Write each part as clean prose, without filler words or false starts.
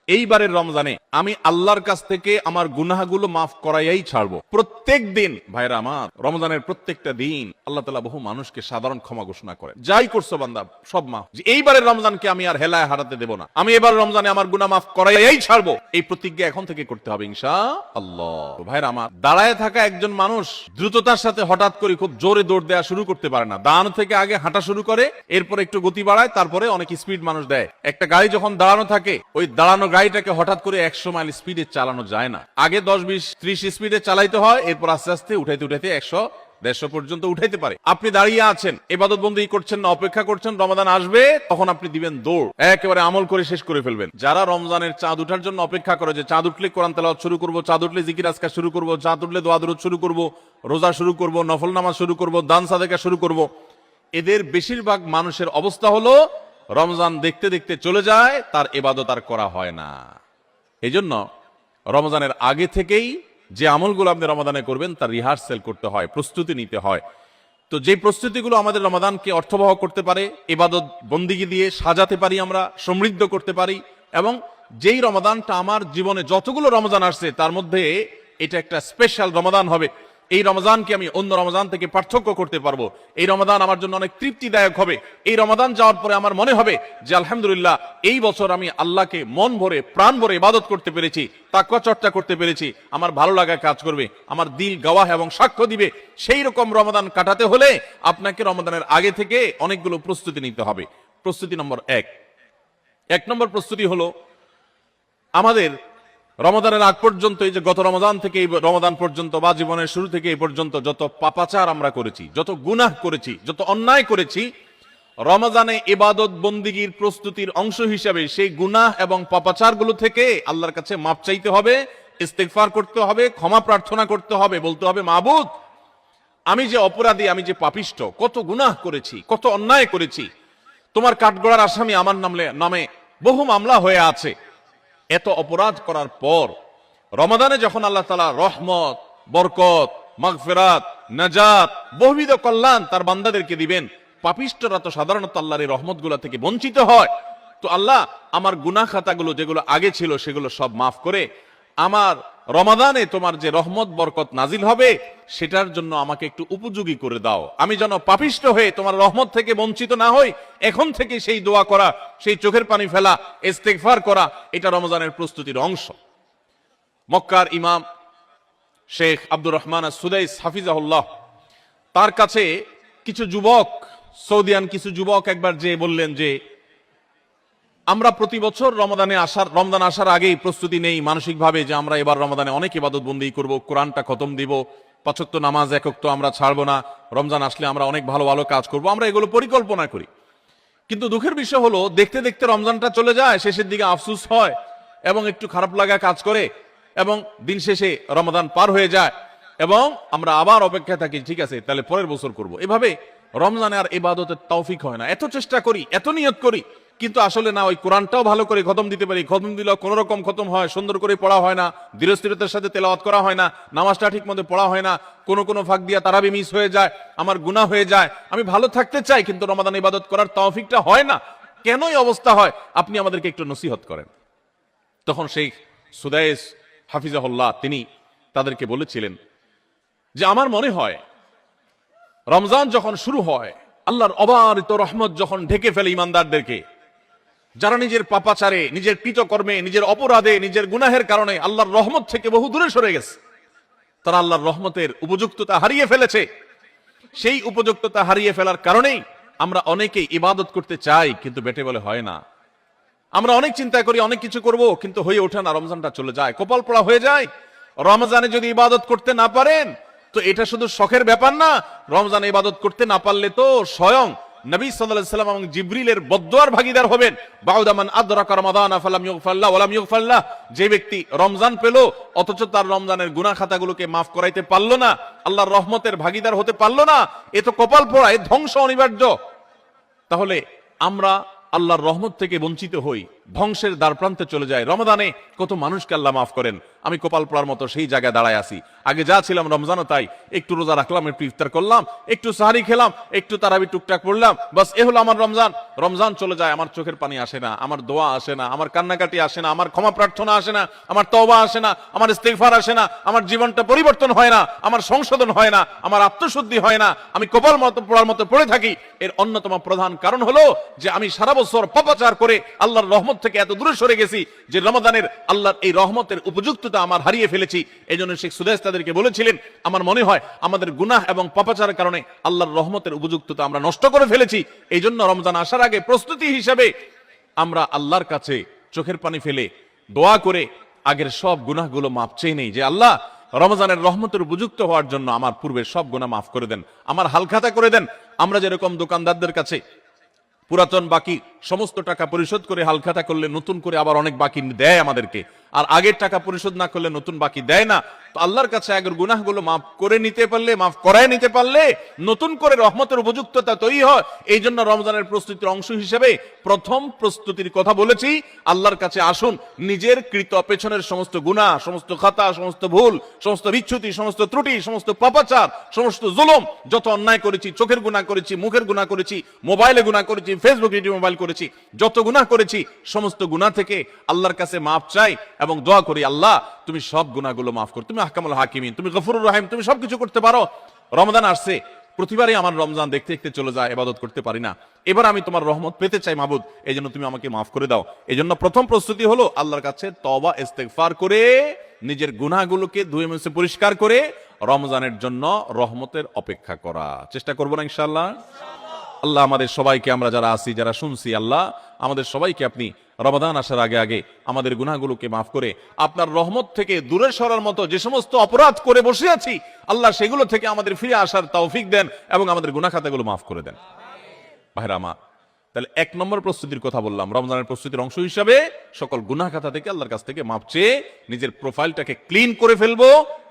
এইবারের রমজানে আমি আল্লাহর কাছ থেকে আমার গুনাহগুলো মাফ করাইয়াই ছাড়বো। প্রত্যেক দিন ভাইরা আমার, রমজানের প্রত্যেকটা দিন আল্লাহ তাআলা বহু মানুষকে সাধারণ ক্ষমা ঘোষণা করে, যাই করছো বান্দা সব মাফ। যে এইবারের রমজানকে আমি আর হেলায় হারাতে দেব না, আমি এবার রমজানে আমার গুনাহ মাফ করাইয়াই ছাড়বো, এই প্রতিজ্ঞা এখন থেকে করতে হবে ইনশাআল্লাহ। ভাইরা আমার, দাঁড়ায় থাকা একজন মানুষ দ্রুততার সাথে হঠাৎ করে খুব জোরে দৌড় দেওয়া শুরু করতে পারে না। দাঁড়ানো থেকে আগে হাঁটা শুরু করে, এরপর একটু গতি বাড়ায়, তারপরে অনেক স্পিড মানুষ দেয়। একটা গাড়ি যখন দাঁড়ানো থাকে, ওই দাঁড়ানো গাড়িটাকে হঠাৎ করে 100 মাইল স্পিডে চালানো যায় না। আগে 10, 20, 30 স্পিডে চালাইতে হয়, এরপর আস্তে আস্তে উঠাইতে 100, 150 পর্যন্ত উঠাইতে পারে। আপনি দাঁড়িয়ে আছেন, ইবাদত বন্দেগী করছেন না, অপেক্ষা করছেন রমাদান আসবে, তখন আপনি দিবেন দৌড়, একেবারে আমল করে শেষ করে ফেলবেন। যারা রমজানের চাঁদ উঠার জন্য অপেক্ষা করে, যে চাঁদ উঠলে কোরআন তেলাওয়াত শুরু করব, চাঁদ উঠলে জিকির আজকার শুরু করব, চাঁদ উঠলে দোয়া দরুদ শুরু করব, রোজা শুরু করব, নফল নামাজ শুরু করব, দান সাদেকা শুরু করব, এদের বেশিরভাগ মানুষের অবস্থা হলো রমজান দেখতে দেখতে চলে যায়, তার ইবাদত আর করা হয় না। এই জন্য রমজানের আগে থেকেই যে আমলগুলো আপনি রমাদানে করবেন তার রিহার্সেল করতে হয়, প্রস্তুতি নিতে হয়। তো যে প্রস্তুতিগুলো আমাদের রমাদানকে অর্থবহ করতে পারে, ইবাদত বন্দিগি দিয়ে সাজাতে পারি, আমরা সমৃদ্ধ করতে পারি, এবং যেই রমাদানটা আমার জীবনে যতগুলো রমজান আসছে তার মধ্যে এটা একটা স্পেশাল রমাদান হবে, এই রমজানকে আমি অন্য রমজান থেকে পার্থক্য করতে পারবো, এই রমাদান আমার জন্য অনেক তৃপ্তিদায়ক হবে, এই রমাদান যাওয়ার পরে আমার মনে হবে যে আলহামদুলিল্লাহ এই বছর আমি আল্লাহকে মন ভরে প্রাণ ভরে ইবাদত করতে পেরেছি, তাকওয়া চর্চা করতে পেরেছি, আমার ভালো লাগা কাজ করবে, আমার দিল গাওয়াহ এবং সাক্ষ্য দিবে। সেই রকম রমাদান কাটাতে হলে আপনাকে রমাদানের আগে থেকে অনেকগুলো প্রস্তুতি নিতে হবে। প্রস্তুতি নম্বর 1 নম্বর প্রস্তুতি হলো আমাদের রমাদানের আগ পর্যন্ত, এই যে গত রমাদান থেকে এই রমাদান পর্যন্ত বা জীবনের শুরু থেকে এই পর্যন্ত যত পাপাচার আমরা করেছি, যত গুনাহ করেছি, যত অন্যায় করেছি, রমজানে ইবাদত বন্দিগির প্রস্তুতির অংশ হিসাবে সেই গুনাহ এবং পাপাচারগুলো থেকে আল্লাহর কাছে মাপ চাইতে হবে, ইস্তেগফার করতে হবে, ক্ষমা প্রার্থনা করতে হবে, বলতে হবে মাবুদ আমি যে অপরাধী, আমি যে পাপিষ্ঠ, কত গুনাহ করেছি, কত অন্যায় করেছি, তোমার কাঠগড়ার আসামি আমার নামে বহু মামলা হয়ে আছে। এত অপরাধ করার পর রমাদানে যখন আল্লাহ তাআলা রহমত, বরকত, মাগফিরাত, নাজাত, বহুবিধ কল্যাণ তার বান্দাদেরকে দিবেন, পাপিষ্ঠরা তো সাধারণত আল্লাহর এই রহমতগুলো থেকে বঞ্চিত হয়। তো আল্লাহ আমার গুনাহ খাতাগুলো যেগুলো আগে ছিল সেগুলো সব মাফ করে আমার রমাদানে তোমার যে রহমত বরকত নাজিল হবে সেটার জন্য আমাকে একটু উপযোগী করে দাও, আমি যেন পাপিষ্ঠ হয়ে তোমার রহমত থেকে বঞ্চিত না হই। এখন থেকে সেই দোয়া করা, সেই চোখের পানি ফেলা, ইস্তেগফার করা, এটা রমজানের প্রস্তুতির অংশ। মক্কার ইমাম শেখ আব্দুর রহমান আস-সুদাইস হাফিজাহুল্লাহ, তার কাছে কিছু যুবক, সৌদিয়ান কিছু যুবক একবার যে বললেন যে আমরা প্রতি বছর রমজান আসার আগেই প্রস্তুতি নেই মানসিকভাবে, যে আমরা এবার রমাদানে অনেক ইবাদত বন্দেগী করব, কোরআনটা খতম দিব, 5 ওয়াক্ত নামাজ 1 ওয়াক্ত আমরা ছাড়বো না, রমজান আসলে আমরা অনেক ভালো ভালো কাজ করব, আমরা এগুলো পরিকল্পনা করি। কিন্তু দুঃখের বিষয় হলো দেখতে দেখতে রমজানটা চলে যায়, শেষের দিকে আফসোস হয় এবং একটু খারাপ লাগা কাজ করে, এবং দিন শেষে রমাদান পার হয়ে যায় এবং আমরা আবার অপেক্ষায় থাকি, ঠিক আছে তাহলে পরের বছর করব। এভাবে রমজানে আর ইবাদতের তৌফিক হয় না। এত চেষ্টা করি, এত নিয়ত করি, কিন্তু আসলে না, ওই কোরআনটাও ভালো করে খতম দিতে পারি, খতম দিলেও কোন রকম খতম হয়, সুন্দর করে পড়া হয় না, ধীরস্থিরতার সাথে তেলাওয়াত করা হয় না, নামাজটা ঠিক মতো পড়া হয় না, কোনো ফাঁক দিয়া তারাবি মিস হয়ে যায়, আমার গুনাহ হয়ে যায়, আমি ভালো থাকতে চাই কিন্তু রমাদান ইবাদত করার তৌফিকটা হয় না। কেনই অবস্থা হয়, আপনি আমাদেরকে একটু নসিহত করেন। তখন শেখ সুদাইস হাফিজাহুল্লাহ তিনি তাদেরকে বলেছিলেন যে আমার মনে হয় রমজান যখন শুরু হয়, আল্লাহর অবারিত রহমত যখন ঢেকে ফেলে ইমানদারদেরকে, যারা নিজের পাপাচারে, নিজের কৃতকর্মে, নিজের অপরাধে, নিজের গুনাহের কারণে আল্লাহর রহমত থেকে বহু দূরে সরে গেছে, তারা আল্লাহর রহমতের উপযুক্ততা হারিয়ে ফেলেছে। সেই উপযুক্ততা হারিয়ে ফেলার কারণেই আমরা অনেকেই ইবাদত করতে চাই কিন্তু বেটে বলে হয় না। আমরা অনেক চিন্তা করি, অনেক কিছু করব, কিন্তু হয়ে ওঠে না, রমজানটা চলে যায়, কপাল পোড়া হয়ে যায়। রমজানে যদি ইবাদত করতে না পারেন তো এটা শুধু শখের ব্যাপার না, রমজানে ইবাদত করতে না পারলে তো স্বয়ং নবী সাল্লাল্লাহু আলাইহি সাল্লাম এবং জিবরিলের বদদুয়ার ভাগীদার হবেন। বাউদা মান আদরাকা রমাদান ফালাম ইগফারলাহু ওয়া লাম ইগফারলাহ, যে ব্যক্তি রমজান পেল অথচ তার রমজানের গুনাহ খাতাগুলোকে মাফ করাইতে পারলো না, আল্লাহর রহমতের ভাগীদার হতে পারলো না, এ তো কপাল পোড়া, এ ধ্বংস অনিবার্য। তাহলে আমরা আল্লাহর রহমত থেকে বঞ্চিত হই, ধ্বংসের দ্বার প্রান্তে চলে যায়। রমাদানে কত মানুষকে আল্লাহ মাফ করেন। আমি কপাল পড়ার মতো সেই জায়গায় দাঁড়ায় আছি। আগে যা ছিলাম রমজানও তাই, একটু রোজা রাখলাম, একটু ইফতার করলাম, একটু সাহারি খেলাম, একটু তারাবি টুকটাক পড়লাম, বাস এ হলো আমার রমজান। রমজান চলে যায়, আমার চোখের পানি আসে না, আমার দোয়া আসে না, আমার কান্নাকাটি আসে না, আমার ক্ষমা প্রার্থনা আসে না, আমার তওবা আসে না, আমার ইস্তিগফার আসে না, আমার জীবনটা পরিবর্তন হয় না, আমার সংশোধন হয় না, আমার আত্মশুদ্ধি হয় না, আমি কপাল মতো পড়ার মতো পড়ে থাকি। এর অন্যতম প্রধান কারণ হলো যে আমি সারা বছর পাপাচার করে আল্লাহর রহমত থেকে এত দূরে সরে গেছি যে রমাদানের আল্লাহর এই রহমতের উপযুক্ততা আমার হারিয়ে ফেলেছি। এই জন্য শেখ সুদেশ তাদেরকে বলেছিলেন, আমার মনে হয় আমাদের গুনাহ এবং পাপাচারের কারণে আল্লাহর রহমতের উপযুক্ততা আমরা নষ্ট করে ফেলেছি। এই জন্য রমজান আসার আগে প্রস্তুতি হিসেবে আমরা আল্লাহর কাছে চোখের পানি ফেলে দোয়া করে আগের সব গুনাহগুলো মাপ চেয়ে নেই যে আল্লাহ রমজানের রহমতের উপযুক্ত হওয়ার জন্য আমার পূর্বের সব গুনাহ মাফ করে দেন, আমার হালখাতা করে দেন। আমরা যেরকম দোকানদারদের কাছে পুরাতন বাকি সমস্ত টাকা পরিশোধ করে হালখাতা করলে নতুন করে আবার অনেক বাকি দেয় আমাদেরকে, আর আগের টাকা পরিশোধ না করলে নতুন বাকি দেয় না। তো আল্লাহর কাছে আগের গুনাহগুলো মাফ করে নিতে পারলে, মাফ করায় নিতে পারলে নতুন করে রহমতের উপযুক্ততা তৈরি হয়। এই জন্য রমজানের প্রস্তুতির অংশ হিসেবে প্রথম প্রস্তুতির কথা বলেছি, আল্লাহর কাছে আসুন নিজের কৃত পেছনের সমস্ত গুনাহ, সমস্ত খাতা, সমস্ত ভুল, সমস্ত বিচ্যুতি, সমস্ত ত্রুটি, সমস্ত পাপাচার, সমস্ত জুলুম, যত অন্যায় করেছি, চোখের গুনাহ করেছি, মুখের গুনাহ করেছি, মোবাইলে গুনাহ করেছি, ফেসবুক, ইউটিউব, মোবাইল করেছি, যত গুনাহ করেছি সমস্ত গুনাহ থেকে আল্লাহর কাছে মাফ চাই এবং দোয়া করি আল্লাহ তুমি সব গুনাহগুলো মাফ করো, তুমি আহকামুল হাকিমিন, তুমি গফুরুর রহিম, তুমি সবকিছু করতে পারো। রমজান আসছে, প্রতিবারই আমার রমজান দেখতে দেখতে চলে যায়, ইবাদত করতে পারি না, এবার আমি তোমার রহমত পেতে চাই মাবুদ, এই জন্য তুমি আমাকে মাফ করে দাও। এই জন্য প্রথম প্রস্তুতি হলো আল্লাহর কাছে তওবা ইস্তেগফার করে নিজের গুনাহগুলোকে ধুয়ে মুছে পরিষ্কার করে রমজানের জন্য রহমতের অপেক্ষা করা চেষ্টা করবো না ইনশাআল্লাহ। আল্লাহ আমাদের সবাইকে, আমরা যারা আছি, যারা শুনছি, আল্লাহ আমাদের সবাইকে আপনি রমাদান আসার আগে আগে আমাদের গুনাহগুলোকে মাফ করে আপনার রহমত থেকে দূরে সরার মতো যে সমস্ত অপরাধ করে বসে আছি আল্লাহ সেগুলো থেকে আমাদের ফিরে আসার তৌফিক দেন এবং আমাদের গুনাহ খাতাগুলো মাফ করে দেন। ভাইরা আমার, তাহলে এক নম্বর প্রস্তুতির কথা বললাম, রমজানের প্রস্তুতির অংশ হিসাবে সকল গুনাহ খাতা থেকে আল্লাহর কাছ থেকে মাপ চেয়ে নিজের প্রোফাইলটাকে ক্লিন করে ফেলবো,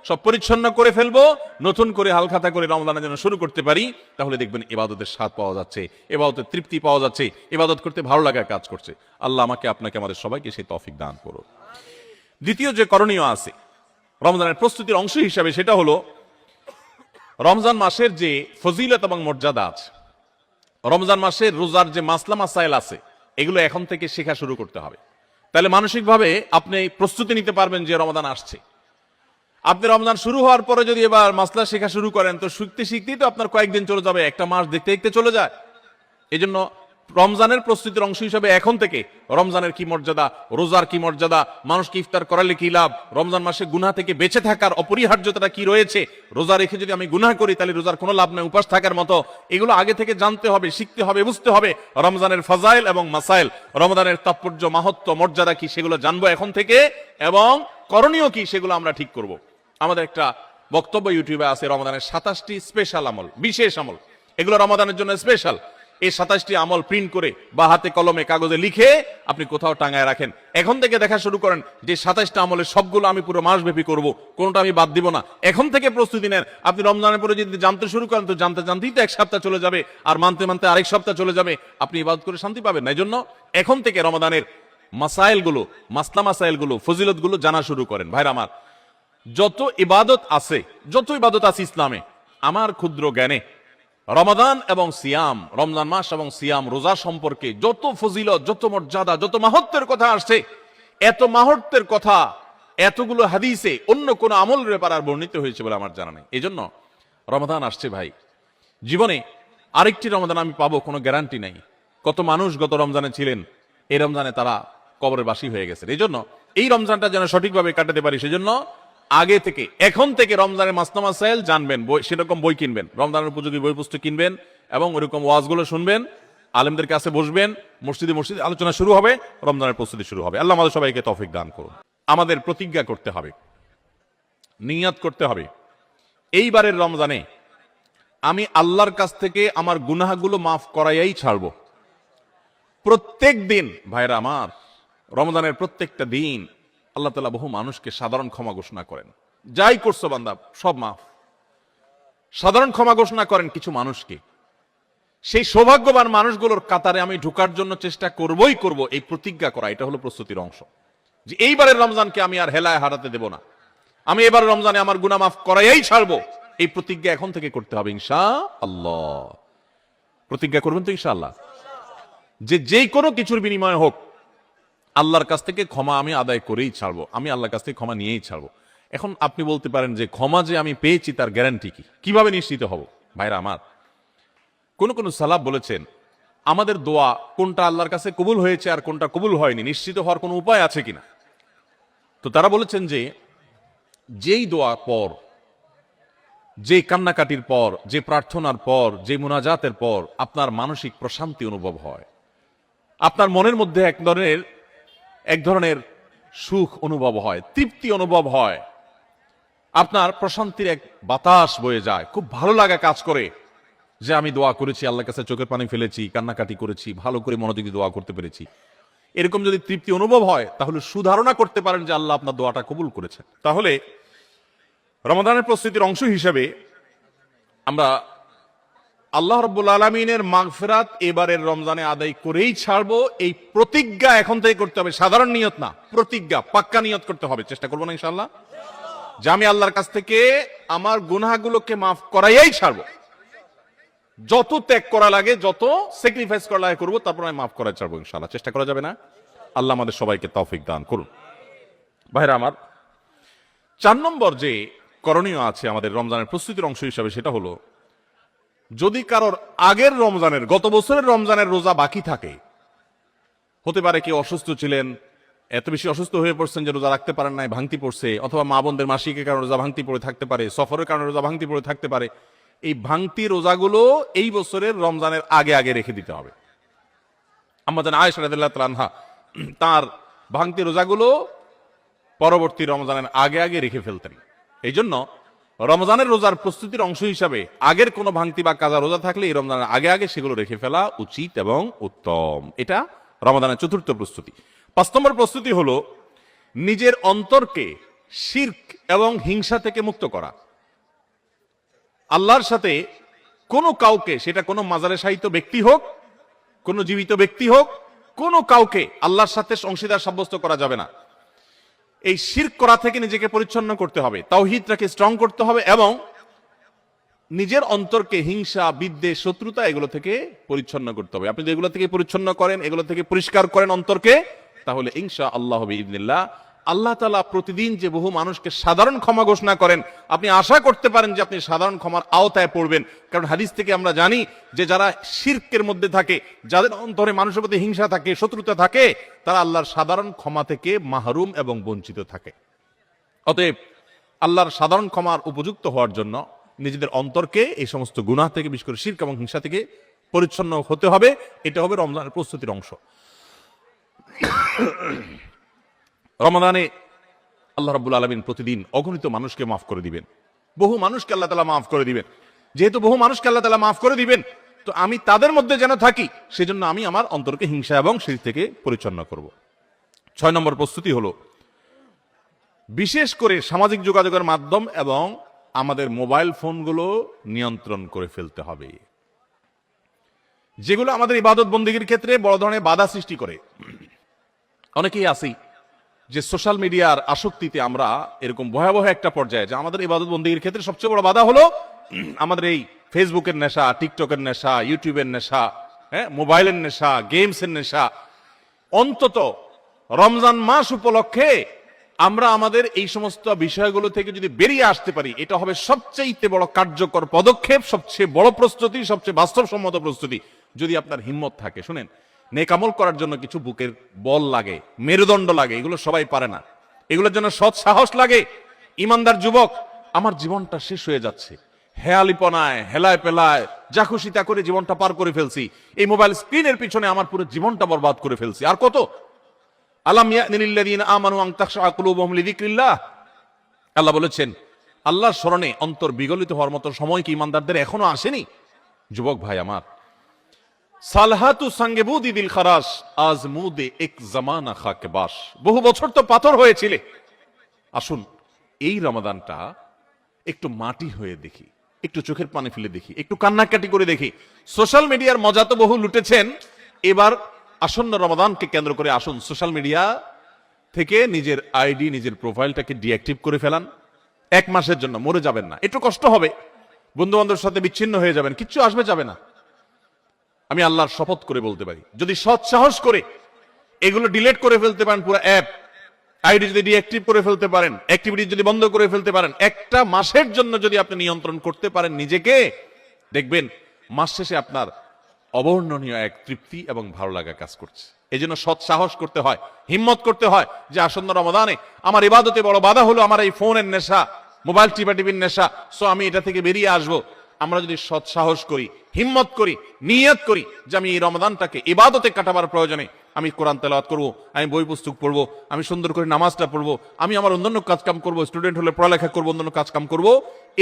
সব পরিচ্ছন্ন করে ফেলবো, নতুন করে হালখাতা করে রমজানের জন্য শুরু করতে পারি। তাহলে দেখবেন ইবাদতের স্বাদ পাওয়া যাচ্ছে, ইবাদতের তৃপ্তি পাওয়া যাচ্ছে, ইবাদত করতে ভালো লাগার কাজ করছে। আল্লাহ আমাকে, আপনাকে, আমাদের সবাইকে সেই তৌফিক দান করুন। দ্বিতীয় যে করণীয় আছে রমজানের প্রস্তুতির অংশ হিসাবে, সেটা হলো রমজান মাসের যে ফজিলত এবং মর্যাদা আছে, রমজান মাসের রোজার যে মাসলা মাসাইল আছে, এগুলো এখন থেকে শেখা শুরু করতে হবে। তাহলে মানসিকভাবে আপনি প্রস্তুতি নিতে পারবেন যে রমজান আসছে। আপনি রমজান শুরু হওয়ার পরে যদি এবার মাসলা শেখা শুরু করেন তো শিখতে শিখতেই তো আপনার কয়েকদিন চলে যাবে, একটা মাস দেখতে দেখতে চলে যায়। এই জন্য রমজানের প্রস্তুতির অংশ হিসাবে এখন থেকে রমজানের কি মর্যাদা, রোজার কি মর্যাদা, মানুষকে ইফতার করালে কি লাভ, রমজান মাসে গুনাহ থেকে বেঁচে থাকার অপরিহার্যতা কি রয়েছে, রোজা রেখে যদি আমি গুনাহ করি তাহলে রোজার কোনো লাভ নেই, উপাস থাকার মতো, এগুলো আগে থেকে জানতে হবে, শিখতে হবে, বুঝতে হবে। রমজানের ফাজাইল এবং মাসাইল, রমজানের তাৎপর্য, মাহাত্ম্য, মর্যাদা কি সেগুলো জানবো এখন থেকে, এবং করণীয় কি সেগুলো আমরা ঠিক করব। আমাদের একটা বক্তব্য ইউটিউবে আছে, রমজানের 27টি স্পেশাল আমল, বিশেষ আমল, এগুলো রমজানের জন্য স্পেশাল। এই 27টি আমল প্রিন্ট করে বা হাতে কলমে কাগজে লিখে আপনি কোথাও টাঙায় রাখেন। এখন থেকে দেখা শুরু করেন যে 27টা আমলের সবগুলো আমি পুরো মাসব্যাপী করব, কোনটা আমি বাদ দিব না। এখন থেকে প্রস্তুতি নেন। আপনি রমজানের পরে যদি জানতে শুরু করেন তো জানতে জানতেই তো এক সপ্তাহ চলে যাবে, আর মানতে মানতে আরেক সপ্তাহ চলে যাবে, আপনি ইবাদত করে শান্তি পাবেন না। এই জন্য এখন থেকে রমাদানের মাসাইলগুলো, মাসলা মাসাইলগুলো, ফজিলতগুলো জানা শুরু করেন। ভাইরা আমার, যত ইবাদত আছে, যত ইবাদত আছে ইসলামে, আমার ক্ষুদ্র জ্ঞানে রমাদান এবং সিয়াম, রমজান মাস এবং সিয়াম, রোজা সম্পর্কে যত ফজিলত, যত মর্যাদা, যত মাহাত্ম্যের কথা আসছে, এত মাহাত্ম্যের কথা এতগুলো হাদিসে অন্য কোন আমলের ব্যাপারে আর বর্ণিত হয়েছে বলে আমার জানা নেই। এই জন্য রমাদান আসছে ভাই, জীবনে আরেকটি রমাদান আমি পাবো কোনো গ্যারান্টি নাই। কত মানুষ গত রমজানে ছিলেন, এই রমজানে তারা কবরের বাসী হয়ে গেছে। এই জন্য এই রমজানটা যেন সঠিকভাবে কাটাতে পারি, সেজন্য আগে থেকে, এখন থেকে রমজানের মাসলা মাসাইল জানবেন, সেরকম বই কিনবেন, রমজানের উপযোগী বই পুস্তক কিনবেন এবং ওইরকম ওয়াজগুলো শুনবেন, আলেমদের কাছে বসবেন, মসজিদে মসজিদে আলোচনা শুরু হবে, রমজানের প্রস্তুতি শুরু হবে। আল্লাহ আমাদের সবাইকে তৌফিক দান করুন। আমাদের প্রতিজ্ঞা করতে হবে, নিয়ত করতে হবে, এইবারের রমজানে আমি আল্লাহর কাছ থেকে আমার গুনাহগুলো মাফ করাইয়াই ছাড়বো। প্রত্যেক দিন, ভাইরা আমার, রমজানের প্রত্যেকটা দিন আল্লাহ তাআলা বহু মানুষকে সাধারণ ক্ষমা ঘোষণা করেন। যাই করছো বান্দা সব মাফ, সাধারণ ক্ষমা ঘোষণা করেন কিছু মানুষকে। সেই সৌভাগ্যবান মানুষগুলোর কাতারে আমি ঢোকার জন্য চেষ্টা করবই করব, এই প্রতিজ্ঞা করা, এটা হলো প্রস্তুতির অংশ। যে এইবারের রমজানকে আমি আর হেলায় হারাতে দেব না, আমি এবার রমজানে আমার গুনাহ মাফ করাই ছাড়বো, এই প্রতিজ্ঞা এখন থেকে করতে হবে ইনশাআল্লাহ। প্রতিজ্ঞা করবেন তো ইনশাআল্লাহ, যে যেই কোনো কিছুর বিনিময়ে হোক আল্লাহর কাছ থেকে ক্ষমা আমি আদায় করেই ছাড়বো, আমি আল্লাহর কাছ থেকে ক্ষমা নিয়েই ছাড়বো। এখন আপনি বলতে পারেন যে ক্ষমা যে আমি পেয়েছি তার গ্যারান্টি কি, কিভাবে নিশ্চিত হব? ভাইরা আমার, কোন কোন সালাফ বলেছেন আমাদের দোয়া কোনটা আল্লাহর কাছে কবুল হয়েছে আর কোনটা কবুল হয়নি নিশ্চিত হওয়ার কোনো উপায় আছে কিনা। তো তারা বলেছেন যে যেই দোয়া পর, যে কান্নাকাটির পর, যে প্রার্থনার পর, যে মুনাজাতের পর আপনার মানসিক প্রশান্তি অনুভব হয়, আপনার মনের মধ্যে এক ধরনের সুখ অনুভব হয়, তৃপ্তি অনুভব হয়, আপনার প্রশান্তির এক বাতাস বয়ে যায়, খুব ভালো লাগা কাজ করে যে আমি দোয়া করেছি, আল্লাহর কাছে চোখের পানি ফেলেছি, কান্নাকাটি করেছি, ভালো করে মনোযোগী দোয়া করতে পেরেছি, এরকম যদি তৃপ্তি অনুভব হয় তাহলে সুধারণা করতে পারেন যে আল্লাহ আপনার দোয়াটা কবুল করেছেন। তাহলে রমাদানের প্রস্তুতির অংশ হিসেবে আমরা আল্লাহ রাব্বুল আলামিনের মাগফিরাত এবারের রমজানে আদায় করেই ছাড়বো, এই প্রতিজ্ঞা এখন থেকে করতে হবে। সাধারণ নিয়ত না, প্রতিজ্ঞা, পাক্কা নিয়ত করতে হবে। চেষ্টা করবো না ইনশাআল্লাহ যে আমি আল্লাহর কাছ থেকে আমার গুনাহগুলোকে মাফ করাইয়াই ছাড়বো, যত ত্যাগ করা লাগে, যত স্যাক্রিফাইস করা লাগে করবো, তারপর আমি মাফ করাই ছাড়বো ইনশাআল্লাহ। চেষ্টা করা যাবে না? আল্লাহ আমাদের সবাইকে তৌফিক দান করুন। ভাইরা আমার, 4 নম্বর যে করণীয় আছে আমাদের রমজানের প্রস্তুতির অংশ হিসাবে, সেটা হলো যদি কারোর আগের রমজানের, গত বছরের রমজানের রোজা বাকি থাকে, হতে পারে কেউ অসুস্থ ছিলেন, এত বেশি অসুস্থ হয়ে পড়ছেন যে রোজা রাখতে পারেন নাই, ভাঙতি পড়ছে, অথবা মা বোনদের মাসিকের কারণে রোজা ভাঙতি পড়ে থাকতে পারে, সফরের কারণে রোজা ভাঙতি পড়ে থাকতে পারে, এই ভাঙতি রোজাগুলো এই বছরের রমজানের আগে আগে রেখে দিতে হবে। আমাদের আয়েশা রাদিয়াল্লাহু তাআলা আনহা তার ভাঙতি রোজাগুলো পরবর্তী রমজানের আগে আগে রেখে ফেলতেন। এই জন্য রমজানের রোজার প্রস্তুতির অংশ হিসাবে আগের কোনো ভাঙতি বা কাজা রোজা থাকলে এই রমজানের আগে আগে সেগুলো রেখে ফেলা উচিত এবং উত্তম। এটা রমজানের চতুর্থ প্রস্তুতি। 5 নম্বর প্রস্তুতি হলো নিজের অন্তরকে শিরক এবং হিংসা থেকে মুক্ত করা। আল্লাহর সাথে কোনো কাউকে, সেটা কোনো মাজারে শায়িত ব্যক্তি হোক, কোনো জীবিত ব্যক্তি হোক, কোনো কাউকে আল্লাহর সাথে অংশীদার সাব্যস্ত করা যাবে না। এই শিরক করা থেকে নিজেকে পরিচ্ছন্ন করতে হবে, তাওহীদটাকে স্ট্রং করতে হবে এবং নিজের অন্তরকে হিংসা, বিদ্বেষ, শত্রুতা এগুলো থেকে পরিচ্ছন্ন করতে হবে। আপনি যদি এগুলো থেকে পরিচ্ছন্ন করেন, এগুলো থেকে পরিষ্কার করেন অন্তরকে, তাহলে ইনশাআল্লাহ বিইذনিল্লাহ আল্লাহ তাআলা প্রতিদিন যে বহু মানুষকে সাধারণ ক্ষমা ঘোষণা করেন, আপনি আশা করতে পারেন যে আপনি সাধারণ ক্ষমার আওতায় পড়বেন। কারণ হাদিস থেকে আমরা জানি যে যারা শিরকের মধ্যে থাকে, যাদের অন্তরে মানুষের প্রতি হিংসা থাকে, শত্রুতা থাকে, তারা আল্লাহর সাধারণ ক্ষমা থেকে মাহরুম এবং বঞ্চিত থাকে। অতএব আল্লাহর সাধারণ ক্ষমার উপযুক্ত হওয়ার জন্য নিজেদের অন্তরকে এই সমস্ত গুনাহ থেকে, বিশেষ করে শিরক এবং হিংসা থেকে পরিচ্ছন্ন হতে হবে। এটা হবে রমজানের প্রস্তুতির অংশ। রমজানে আল্লাহ রাব্বুল আলামিন প্রতিদিন অগণিত মানুষকে মাফ করে দিবেন, বহু মানুষকে আল্লাহ তাআলা মাফ করে দিবেন। যেহেতু বহু মানুষকে আল্লাহ তাআলা মাফ করে দিবেন, তো আমি তাদের মধ্যে যেন থাকি, সেজন্য আমি আমার অন্তরকে হিংসা এবং শিরক থেকে পরিচ্ছন্ন করব। 6 নম্বর প্রস্তুতি হলো বিশেষ করে সামাজিক যোগাযোগের মাধ্যম এবং আমাদের মোবাইল ফোনগুলো নিয়ন্ত্রণ করে ফেলতে হবে, যেগুলো আমাদের ইবাদত বন্দেগীর ক্ষেত্রে বড় ধরনের বাধা সৃষ্টি করে। অনেকেই আছি যে সোশ্যাল মিডিয়ার আসক্তিতে আমরা এরকম ভয়াবহ একটা পর্যায়ে, যে আমাদের ইবাদত বন্দেগীর ক্ষেত্রে সবচেয়ে বড় বাধা হলো আমাদের এই ফেসবুকের নেশা, টিকটকের নেশা, ইউটিউবের নেশা, মোবাইলের নেশা, গেমসের নেশা। অন্তত রমজান মাস উপলক্ষে আমরা আমাদের এই সমস্ত বিষয়গুলো থেকে যদি বেরিয়ে আসতে পারি, এটা হবে সবচেয়ে বড় কার্যকর পদক্ষেপ, সবচেয়ে বড় প্রস্তুতি, সবচেয়ে বাস্তবসম্মত প্রস্তুতি। যদি আপনার হিম্মত থাকে, শুনেন, নেক আমল করার জন্য কিছু বুকের বল লাগে, মেরুদণ্ড লাগে, এগুলো সবাই পারে না। এগুলোর জন্য সৎ সাহস লাগে। ইমানদার যুবক, আমার জীবনটা শেষ হয়ে যাচ্ছে, হেয়ালিপনায়, হেলায় পেলায়, যা খুশি তা করে জীবনটা পার করে ফেলছি, এই মোবাইল স্ক্রিনের পিছনে আমার পুরো জীবনটা বরবাদ করে ফেলছি, আর কত? আলাম ইয়ানিল্লাযীনা আমানু আন তাখশা কুলুবুহুম লিযিকরিল্লাহ। আল্লাহ বলেছেন, আল্লাহর স্মরণে অন্তর বিগলিত হওয়ার মতো সময় কি ইমানদারদের এখনো আসেনি? যুবক ভাই আমার, সালহাতু সঙ্গে বুদি দিল খারাস আজ মুদে এক জামানা খাকে বাস। বহু বছর তো পাথর হয়েছিলে, আসুন এই রমাদানটা একটু মাটি হয়ে দেখি, একটু চোখের পানি ফেলে দেখি, একটু কান্নাকাটি করে দেখি। সোশ্যাল মিডিয়ার মজা তো বহু লুটেছেন, এবার আসন্ন রমাদানকে কেন্দ্র করে আসুন সোশ্যাল মিডিয়া থেকে নিজের আইডি, নিজের প্রোফাইলটাকে ডিঅ্যাক্টিভ করে ফেলান। 1 মাসের জন্য মরে যাবেন না, একটু কষ্ট হবে, বন্ধু বান্ধবের সাথে বিচ্ছিন্ন হয়ে যাবেন, কিচ্ছু আসবে যাবে না। আমি আল্লাহর শপথ করে বলতে পারি, যদি সৎ সাহস করে এগুলো ডিলিট করে ফেলতে পারেন, পুরো অ্যাপ আইডি যদি ডিঅ্যাক্টিভ করে ফেলতে পারেন, অ্যাক্টিভিটি যদি বন্ধ করে ফেলতে পারেন, 1টা মাসের জন্য যদি আপনি নিয়ন্ত্রণ করতে পারেন নিজেকে, দেখবেন মাস শেষে আপনার অবর্ণনীয় এক তৃপ্তি এবং ভালো লাগা কাজ করছে। এই জন্য সৎ সাহস করতে হয়, হিম্মত করতে হয় যে আসন্ন রমাদানে আমার ইবাদতে বড় বাধা হলো আমার এই ফোনের নেশা, মোবাইল টিপাটিপির নেশা, সো আমি এটা থেকে বেরিয়ে আসবো। আমরা যদি সৎ সাহস করি, হিম্মত করি, নিয়ত করি যে আমি এই রমাদানটাকে ইবাদতে কাটাবার প্রয়োজনে আমি কোরআন তেলাওয়াত করবো, আমি বই পুস্তক পড়বো, আমি সুন্দর করে নামাজটা পড়বো, আমি আমার অন্যান্য কাজকাম করবো, স্টুডেন্ট হলে পড়ালেখা করবো, অন্যান্য কাজকাম করবো,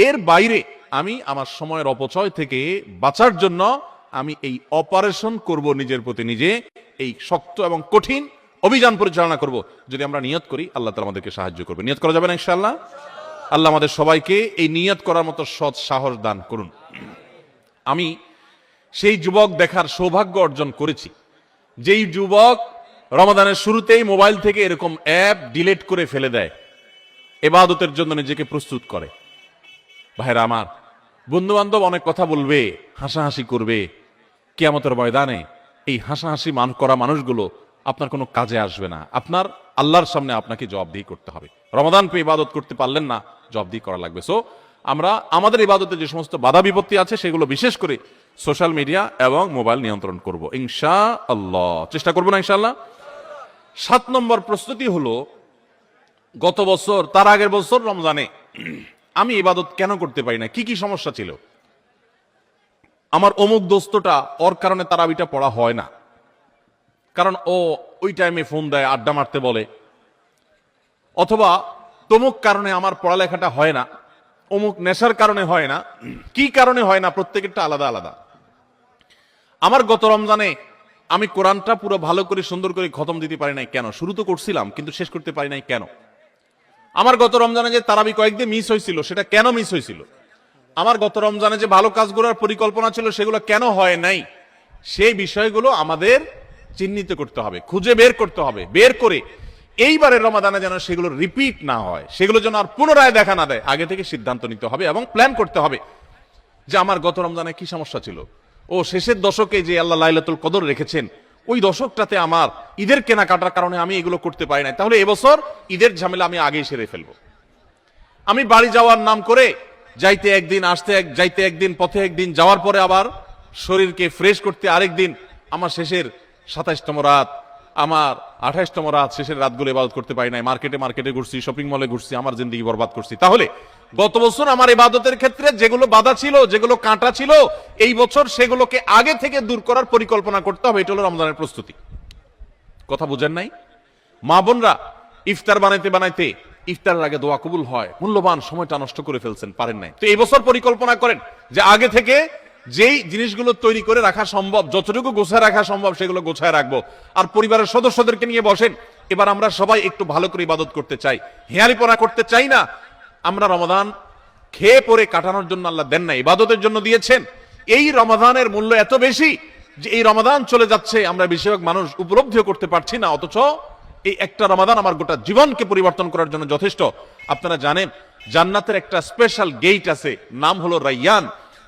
এর বাইরে আমি আমার সময়ের অপচয় থেকে বাঁচার জন্য আমি এই অপারেশন করব, নিজের প্রতি নিজে এই শক্ত এবং কঠিন অভিযান পরিচালনা করব। যদি আমরা নিয়ত করি, আল্লাহ তাআলা আমাদেরকে সাহায্য করবে। নিয়ত করা যাবে না ইনশাআল্লাহ? আল্লাহ আমাদের সবাইকে এই নিয়ত করার মতো সৎ সাহস দান করুন। আমি সেই যুবক দেখার সৌভাগ্য অর্জন করেছি, যেই যুবক রমাদানের শুরুতেই মোবাইল থেকে এরকম অ্যাপ ডিলিট করে ফেলে দেয়, ইবাদতের জন্য নিজেকে প্রস্তুত করে। ভাইরা আমার, বন্ধু বান্ধব অনেক কথা বলবে, হাসাহাসি করবে, কিয়ামতের ময়দানে এই হাসাহাসি করা মানুষগুলো আপনার কোনো কাজে আসবে না। আপনার আল্লাহর সামনে আপনাকে জবাবদিহি করতে হবে। রমাদান পেয়ে ইবাদত করতে পারলেন না, জবাবদিহি করা লাগবে। সো আমরা আমাদের ইবাদতে যে সমস্ত বাধা বিপত্তি আছে সেগুলো বিশেষ করে সোশ্যাল মিডিয়া এবং মোবাইল নিয়ন্ত্রণ করব ইনশাআল্লাহ, চেষ্টা করবো না ইনশাআল্লাহ। 7 নম্বর প্রস্তুতি হলো, গত বছর তার আগের বছর রমজানে আমি ইবাদত কেন করতে পারি না, কি কি সমস্যা ছিল। আমার অমুক দোস্তটা, ওর কারণে তারাবিটা পড়া হয় না, কারণ ও ওই টাইমে ফোন দেয়, আড্ডা মারতে বলে, অথবা তমুক কারণে আমার পড়ালেখাটা হয় না, অমুক নেশার কারণে হয় না। কি কারণে হয় না, প্রত্যেকেরটা আলাদা আলাদা। আমার গত রমজানে আমি কোরআনটা পুরো ভালো করে সুন্দর করে খতম দিতে পারি নাই কেন? শুরু তো করছিলাম কিন্তু শেষ করতে পারি নাই কেন? আমার গত রমজানে যে তারাবি কয়েকদিন মিস হয়েছিল, সেটা কেন মিস হয়েছিল? আমার গত রমজানে যে ভালো কাজগুলোর পরিকল্পনা ছিল, সেগুলো কেন হয় নাই? সেই বিষয়গুলো আমাদের চিহ্নিত করতে হবে, খুঁজে বের করতে হবে। বের করে এইবারের রমাদানে যেন সেগুলো রিপিট না হয়, সেগুলো যেন আর পুনরায় দেখা না দেয়, আগে থেকে সিদ্ধান্ত নিতে হবে এবং প্ল্যান করতে হবে যে আমার গত রমজানে কি সমস্যা ছিল। ও শেষের দশকে যে আল্লাহ লাইলাতুল কদর রেখেছেন, ওই দশকটাতে আমার ঈদের কেনাকাটার কারণে আমি এগুলো করতে পারি নাই, তাহলে এবছর ঈদের ঝামেলা আমি আগেই সেরে ফেলবো। আমি বাড়ি যাওয়ার নাম করে যাইতে একদিন, আসতে যাইতে একদিন, পথে একদিন, যাওয়ার পরে আবার শরীরকে ফ্রেশ করতে আরেকদিন, আমার শেষের 27তম রাত, আমার 28তম রাত, শেষের রাতগুলো ইবাদত করতে পারি নাই। মার্কেটে ঘুরছি, শপিং মলে ঘুরছি, আমার জিন্দেগি বরবাদ করছি। তাহলে গত বছর আমার ইবাদতের ক্ষেত্রে যেগুলো বাধা ছিল, যেগুলো কাঁটা ছিল, এই বছর সেগুলোকে আগে থেকে দূর করার পরিকল্পনা করতে হবে। এটা হলো রমজানের প্রস্তুতি। কথা বুঝেন নাই? মা বোনরা ইফতার বানাইতে বানাইতে ইফতারের আগে দোয়া কবুল হয়, মূল্যবান সময়টা নষ্ট করে ফেলছেন, পারেন নাই। তো এই বছর পরিকল্পনা করেন যে আগে থেকে যেই জিনিসগুলো তৈরি করে রাখা সম্ভব, যতটুকু গোছায় রাখা সম্ভব সেগুলো গোছায় রাখবো। আর পরিবারের সদস্যদেরকে নিয়ে বসেন, এবার আমরা সবাই একটু ভালো করে ইবাদত করতে চাই, হেয়ালিপনা করতে চাই না। আমরা রমাদান খেয়ে পরে কাটানোর জন্য আল্লাহ দেন না, ইবাদতের জন্য দিয়েছেন। এই রমাদানের মূল্য এত বেশি যে এই রমাদান চলে যাচ্ছে, আমরা বেশিরভাগ মানুষ উপলব্ধিও করতে পারছি না, অথচ এই একটা রমাদান আমার গোটা জীবনকে পরিবর্তন করার জন্য যথেষ্ট। আপনারা জানেন জান্নাতের একটা স্পেশাল গেট আছে, নাম হলো রাইয়ান।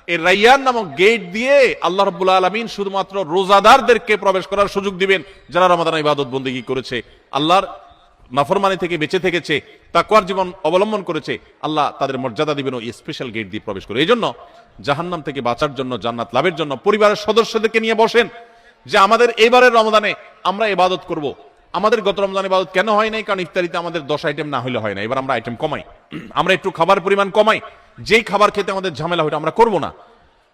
এই রাইয়ান নামক গেট দিয়ে আল্লাহ রাব্বুল আলামিন শুধুমাত্র রোজাদারদেরকে প্রবেশ করার সুযোগ দিবেন, যারা রমাদানে ইবাদত বন্দেগী করেছে, আল্লাহর নাফরমানি থেকে বেঁচে থেকেছে, তাকওয়ার জীবন অবলম্বন করেছে। আল্লাহ তাদের মর্যাদা দিবেন ওই স্পেশাল গেট দিয়ে প্রবেশ করে। এই জন্য জাহান্নাম থেকে বাঁচার জন্য, জান্নাত লাভের জন্য পরিবারের সদস্যদেরকে নিয়ে বসেন যে আমাদের এবারের রমাদানে আমরা ইবাদত করব। আমাদের গত রমজান ইবাদত কেন হয় নাই? কারণ ইফতারিতে আমাদের 10 আইটেম না হলে হয় না। এবার আমরা আইটেম কমাই, আমরা একটু খাবার পরিমাণ কমাই। যেই খাবার খেতে আমাদের ঝামেলা হয় আমরা করব না।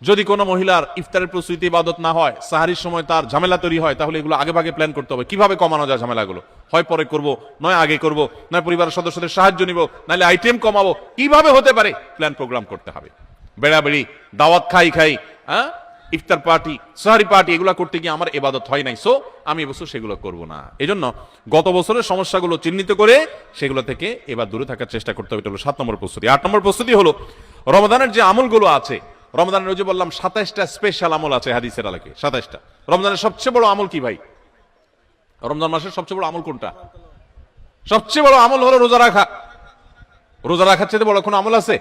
যদি কোনো মহিলার ইফতারের প্রস্তুতি ইবাদত না হয়, সাহারির সময় তার ঝামেলা তৈরি হয়, তাহলে এগুলো আগে ভাগে প্ল্যান করতে হবে কিভাবে কমানো যায় ঝামেলাগুলো। হয় পরে করব, নয় আগে করব, নয় পরিবারের সদস্যদের সাহায্য নিব, নাহলে আইটেম কমাবো, কিভাবে হতে পারে প্ল্যান প্রোগ্রাম করতে হবে। বেড়াবেড়ি, দাওয়াত খাই, হ্যাঁ, ইফতার পার্টি, সাহারি পার্টি, এগুলো করতে গিয়ে আমার ইবাদত হয় নাই, সো আমি এবছর সেগুলো করব না। এজন্য গত বছরের সমস্যাগুলো চিহ্নিত করে সেগুলো থেকে এবার দূরে থাকার চেষ্টা করতে হবে। এটা হলো 7 নম্বর প্রস্তুতি। 8 নম্বর প্রস্তুতি হলো রমাদানের যে আমলগুলো আছে, রমজানের ওই যে বললাম 27টা স্পেশাল আমল আছে হাদিসের আলোকে, 27টা। রমজানের সবচেয়ে বড় আমল কি ভাই? রমজান মাসের সবচেয়ে বড় আমল কোনটা? সবচেয়ে বড় আমল হলো রোজা রাখা। রোজা রাখার চেয়ে বড় কোনো আমল আছে?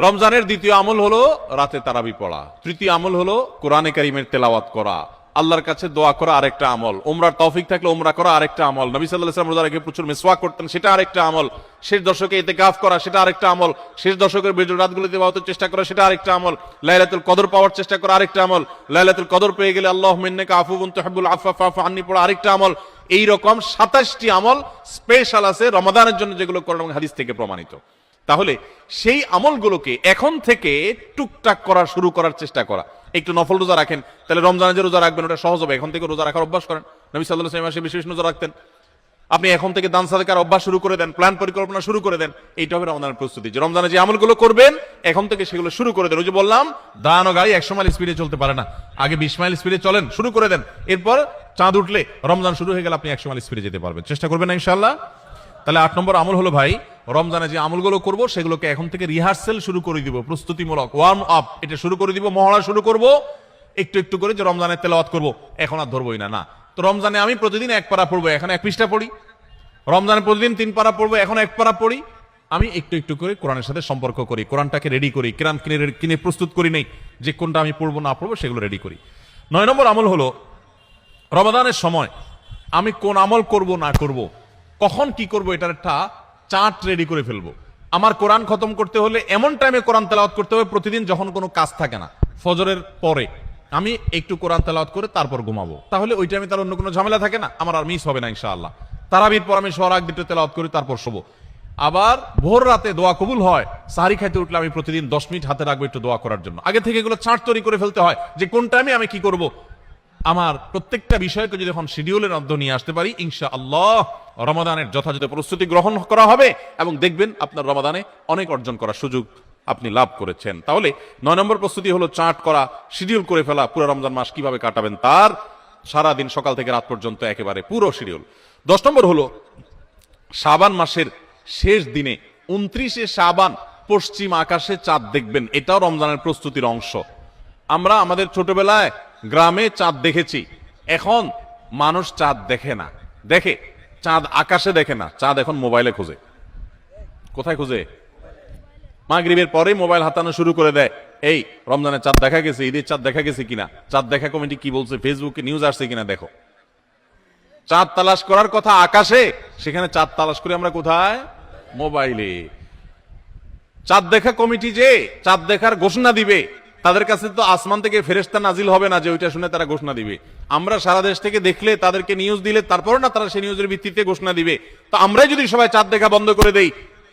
রমজানের দ্বিতীয় আমল হলো রাতে তারাবি পড়া। তৃতীয় আমল হলো কোরআনে কারীমের তেলাওয়াত করা। আল্লাহর কাছে দোয়া করা আরেকটা আমল। উমরার তৌফিক থাকলে উমরা করা আরেকটা আমল। নবী সাল্লাল্লাহু আলাইহি ওয়াসাল্লাম রোজা রেখে প্রচুর মিসওয়াক করতেন, সেটা আরেকটা আমল। শেষ দশকে ইতিকাফ করা, সেটা আরেকটা আমল। শেষ দশকের বিজয় রাতগুলোতে ইবাদতের চেষ্টা করা, সেটা আরেকটা আমল। লাইলাতুল কদর পাওয়ার চেষ্টা করা আরেকটা আমল। লাইলাতুল কদর পেয়ে গেলে আল্লাহুম্মা ইন্নাকা আফুউন তুহিব্বুল আফওয়া ফা'ফু আন্নী পড়া আরেকটা আমল। এই রকম 27টি আমল স্পেশাল আছে রমাদানের জন্য, যেগুলো কোরআন এবং হাদিস থেকে প্রমাণিত। তাহলে সেই আমলগুলোকে এখন থেকে টুকটাক করা শুরু করার চেষ্টা করা। একটু নফল রোজা রাখেন, তাহলে রমজানে যে রোজা রাখবেন ওটা সহজ হবে। এখন থেকে রোজা রাখার অভ্যাস করেন। নবী সাল্লাল্লাহু আলাইহি ওয়াসাল্লাম বিশেষ রোজা রাখতেন। আপনি এখন থেকে দান সাদাকার অভ্যাস শুরু করে দেন, প্ল্যান পরিকল্পনা শুরু করে দেন। এইটা হবে রমজানের প্রস্তুতি, যে রমজানে যে আমলগুলো করবেন এখন থেকে সেগুলো শুরু করে দেন। ওই যে বললাম দান ও গাড়ি 100 মাইল স্পিডে চলতে পারে না, আগে 20 মাইল স্পিডে চলেন, শুরু করে দেন। এরপর চাঁদ উঠলে, রমজান শুরু হয়ে গেলে আপনি 100 মাইল স্পিডে যেতে পারবেন। চেষ্টা করবেন না ইনশাআল্লাহ। তাহলে 8 নম্বর আমল হলো ভাই, রমজানে যে আমলগুলো করব সেগুলোকে এখন থেকে রিহার্সেল শুরু করে দিব, প্রস্তুতিমূলক ওয়ার্ম আপ এটা শুরু করে দিব, মহড়া শুরু করব একটু একটু করে। যে রমজানে তেলাওয়াত করব, এখন আর ধরবই না। না, তো রমজানে আমি প্রতিদিন 1 পারা পড়বো, এখন 1 পৃষ্ঠা পড়ি। রমজানে প্রতিদিন 3 পারা পড়বো, এখন 1 পারা পড়ি। আমি একটু একটু করে কোরআনের সাথে সম্পর্ক করি, কোরআনটাকে রেডি করি, কোরআন কিনে প্রস্তুত করি নেই যে কোনটা আমি পড়বো না পড়বো, সেগুলো রেডি করি। 9 নম্বর আমল হলো রমাদানের সময় আমি কোন আমল করব না করব, কখন কি করব, এটার একটা চার্ট রেডি করে ফেলবো। আমার কোরআন খতম করতে হলে এমন টাইমে কোরআন তেলাওয়াত করতে হবে প্রতিদিন যখন কোনো কাজ থাকে না, ফজরের পরে আমি একটু কোরআন তেলাওয়াত করে তারপর ঘুমাবো। তাহলে ওই টাইমে তার অন্য কোনো ঝামেলা থাকে না, আমার আর মিস হবে না ইনশাআল্লাহ। তারাবির পর আমি শোয়ার আগ দুটো তেলাওয়াত করি, তারপর শোবো। আবার ভোর রাতে দোয়া কবুল হয়, সাহারি খাইতে উঠলে আমি প্রতিদিন 10 মিনিট হাতে রাখবো একটু দোয়া করার জন্য। আগে থেকে এগুলো চার্ট তৈরি করে ফেলতে হয় যে কোন টাইমে আমি কি করব। আমার প্রত্যেকটা বিষয়কে যদি এখন শিডিউলের মধ্যে নিয়ে আসতে পারি, ইনশাআল্লাহ রমাদানের যথাযথ প্রস্তুতি গ্রহণ করা হবে এবং দেখবেন আপনার রমাদানে অনেক অর্জন করার সুযোগ আপনি লাভ করেছেন। তাহলে 9 নম্বর প্রস্তুতি হলো চার্ট করা, শিডিউল করে ফেলা, পুরো রমজান মাস কিভাবে কাটাবেন তার সারাদিন সকাল থেকে রাত পর্যন্ত একেবারে পুরো শিডিউল। 10 নম্বর হলো শাবান মাসের শেষ দিনে 29শে শাবান পশ্চিম আকাশে চাঁদ দেখবেন, এটাও রমজানের প্রস্তুতির অংশ। আমরা আমাদের ছোটবেলায় গ্রামে চাঁদ দেখেছি, এখন মানুষ চাঁদ দেখে না। দেখে চাঁদ আকাশে দেখে না, চাঁদ এখন মোবাইলে খোঁজে। কোথায় খোঁজে? মাগরিবের পরেই মোবাইল হাতানো শুরু করে দেয়। এই রমজানের চাঁদ দেখা গেছে, ঈদের চাঁদ দেখা গেছে কিনা, চাঁদ দেখা কমিটি কি বলছে, ফেসবুকে নিউজ আসছে কিনা দেখো। চাঁদ তালাশ করার কথা আকাশে, সেখানে চাঁদ তালাশ করে আমরা কোথায়? মোবাইলে। চাঁদ দেখা কমিটি যে চাঁদ দেখার ঘোষণা দিবে, তাদের কাছে তো আসমান থেকে ফেরেশতা নাজিল হবে না যে ওইটা শুনে তারা ঘোষণা দিবে। আমরা সারা দেশ থেকে দেখলে, তাদেরকে নিউজ দিলে তারপর না তারা সেই নিউজের ভিত্তিতে ঘোষণা দিবে। তো আমরাই যদি সবাই চাঁদ দেখা বন্ধ করে দেই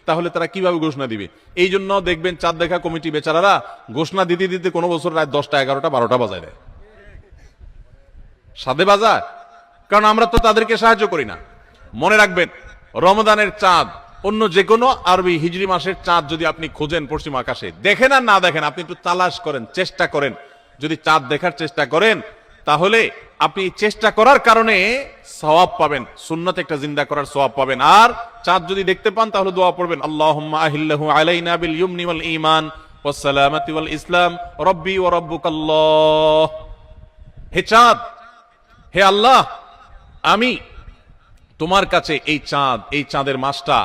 তাহলে তারা কিভাবে ঘোষণা দিবে? এই জন্য দেখবেন চাঁদ দেখা কমিটি বেচারারা ঘোষণা দিতে দিতে কোনো বছর রাত 10টা 11টা 12টা বাজায় দেয়, সাধে বাজায়, কারণ আমরা তো তাদেরকে সাহায্য করি না। মনে রাখবেন রমজানের চাঁদ অন্য যে কোনো আরবি হিজরি মাসের চাঁদ যদি আপনি খোঁজেন পশ্চিম আকাশে, দেখেন আর না দেখেন, আপনি একটু তালাশ করেন, চেষ্টা করেন। যদি চাঁদ দেখার চেষ্টা করেন তাহলে আপনি চেষ্টা করার কারণে সওয়াব পাবেন, সুন্নাত একটা জিন্দা করার সওয়াব পাবেন। আর চাঁদ যদি দেখতে পান তাহলে দোয়া পড়বেন, আল্লাহুম্মা আহিল্লাহু আলাইনা বিল ইয়ুমনি ওয়াল ঈমান ওয়াস সালামাতি ওয়াল ইসলাম রব্বি ওয়া রাব্বুকাল্লাহ। হে চাঁদ, হে আল্লাহ, আমি তোমার কাছে এই চাঁদ, এই চাঁদের মাসটা,